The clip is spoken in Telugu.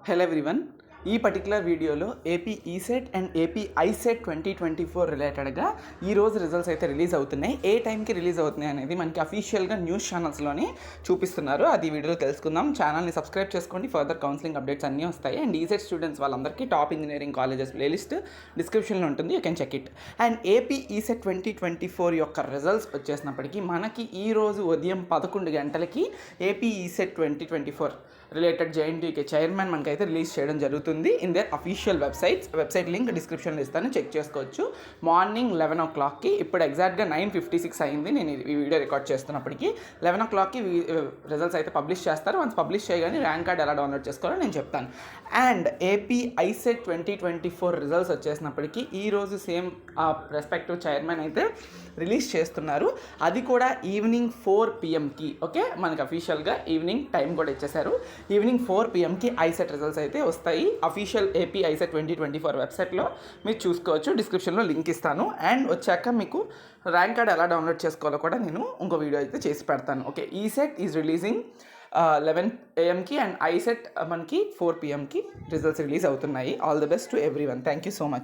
Hello everyone. ఈ పర్టికులర్ వీడియోలో AP ECET and AP ICET 2024 రిలేటెడ్గా ఈరోజు రిజల్ట్స్ అయితే రిలీజ్ అవుతున్నాయి. ఏ టైంకి రిలీజ్ అవుతున్నాయి అనేది మనకి అఫీషియల్గా న్యూస్ ఛానల్స్లోని చూపిస్తున్నారు. అది వీడియోలో తెలుసుకుందాం. ఛానల్ని సబ్స్క్రైబ్ చేసుకోండి, ఫర్దర్ కౌన్సిలింగ్ అప్డేట్స్ అన్నీ వస్తాయి. అండ్ ఈసెట్ స్టూడెంట్స్ వాళ్ళందరికీ టాప్ ఇంజనీరింగ్ కాలేజెస్ ప్లేలిస్ట్ డిస్క్రిప్షన్లో ఉంటుంది, you can check it. And AP ECET 2024 యొక్క రిజల్ట్స్ వచ్చేసినప్పటికీ మనకి ఈరోజు ఉదయం 11 గంటలకి AP ECET 2024 related JNTUK chairman మనకైతే రిలీజ్ చేయడం జరుగుతుంది in their official website link డిస్క్రిప్షన్లో ఇస్తాను, చెక్ చేసుకోవచ్చు. మార్నింగ్ 11 o'clockకి, ఇప్పుడు ఎగ్జాక్ట్గా 9:56 అయింది నేను ఈ వీడియో రికార్డ్ చేస్తున్నప్పటికీ. 11 o'clockకి రిజల్ట్స్ అయితే పబ్లిష్ చేస్తారు. వన్స్ పబ్లిష్ చేయగానే ర్యాంక్ కార్డ్ ఎలా డౌన్లోడ్ చేసుకోవాలో నేను చెప్తాను. అండ్ ఏపీ ఐసెట్ 2024 రిజల్ట్స్ వచ్చేసినప్పటికీ ఈరోజు సేమ్ రెస్పెక్టివ్ చైర్మన్ అయితే రిలీజ్ చేస్తున్నారు. అది కూడా ఈవినింగ్ 4 PMకి. ఓకే, మనకి అఫీషియల్గా ఈవినింగ్ టైం కూడా ఇచ్చేశారు. ఈవినింగ్ 4 PMకి ఐసెట్ రిజల్ట్స్ అయితే వస్తాయి. అఫీషియల్ ఏపీ ఐసెట్ 2024 వెబ్సైట్లో మీరు చూసుకోవచ్చు, డిస్క్రిప్షన్లో లింక్ ఇస్తాను. అండ్ వచ్చాక మీకు ర్యాంక్ కార్డ్ ఎలా డౌన్లోడ్ చేసుకోవాలో కూడా నేను ఇంకో వీడియో అయితే చేసి పెడతాను. ఓకే, ఈసెట్ ఈజ్ రిలీజింగ్ 11 AMకి అండ్ ఐసెట్ మనకి 4 PMకి రిజల్ట్స్ రిలీజ్ అవుతున్నాయి. All the best to everyone. Thank you so much.